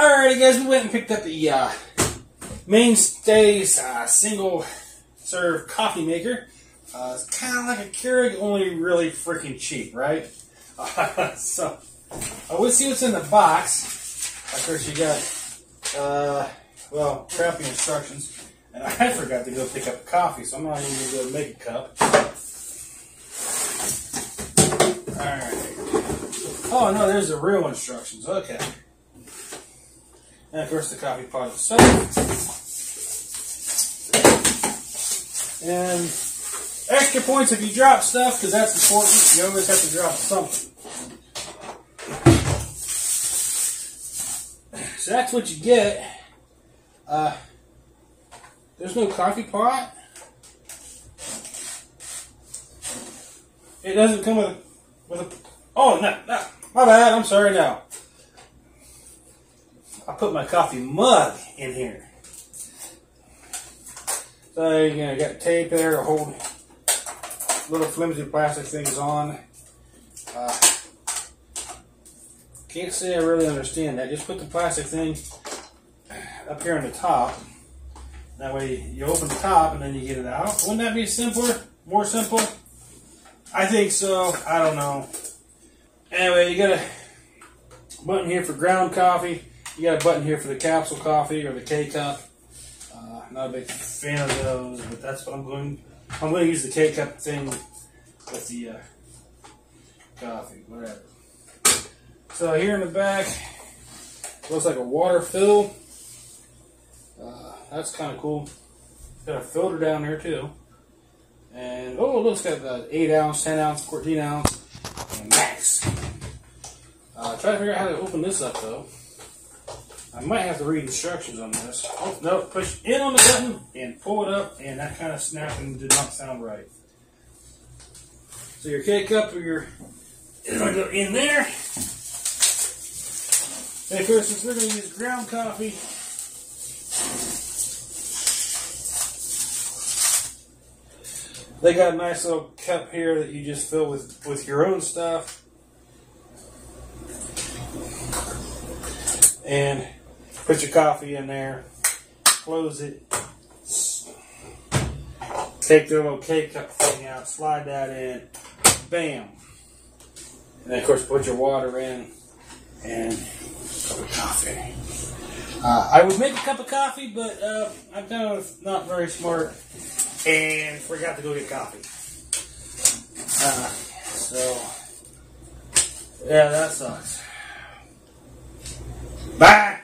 Alrighty guys, we went and picked up the Mainstays single serve coffee maker. It's kind of like a Keurig, only really freaking cheap, right? So we'll see what's in the box. Of course you got, well, crappy instructions. And I forgot to go pick up the coffee, so I'm not even going to go make a cup. Alright. Oh no, there's the real instructions. Okay. And of course the coffee pot itself. And extra points if you drop stuff, because that's important. You always have to drop something. So that's what you get. There's no coffee pot. It doesn't come with a. Oh no, my bad. I'm sorry. Now I put my coffee mug in here. So you got tape there to hold little flimsy plastic things on. Can't say I really understand that. Just put the plastic thing up here on the top. That way you open the top and then you get it out. Wouldn't that be simpler? More simple? I think so. I don't know. Anyway, you got a button here for ground coffee. You got a button here for the capsule coffee or the K-cup. Not a big fan of those, but that's what I'm going to use the K-cup thing with the coffee, whatever. So here in the back, looks like a water fill. That's kind of cool. Got a filter down there too. And oh, it looks like the 8 ounce, 10 ounce, 14 ounce, and max. Try to figure out how to open this up though. I might have to read instructions on this. Oh, no, push in on the button and pull it up, and that kind of snapping did not sound right. So your K-cup or your is going to go in there. And of course, since we're going to use ground coffee, they got a nice little cup here that you just fill with your own stuff. And put your coffee in there, close it, take the little K-cup thing out, slide that in, bam. And then of course put your water in and a cup of coffee. I would make a cup of coffee, but I'm kind of not very smart and forgot to go get coffee. So, yeah, that sucks. Bye!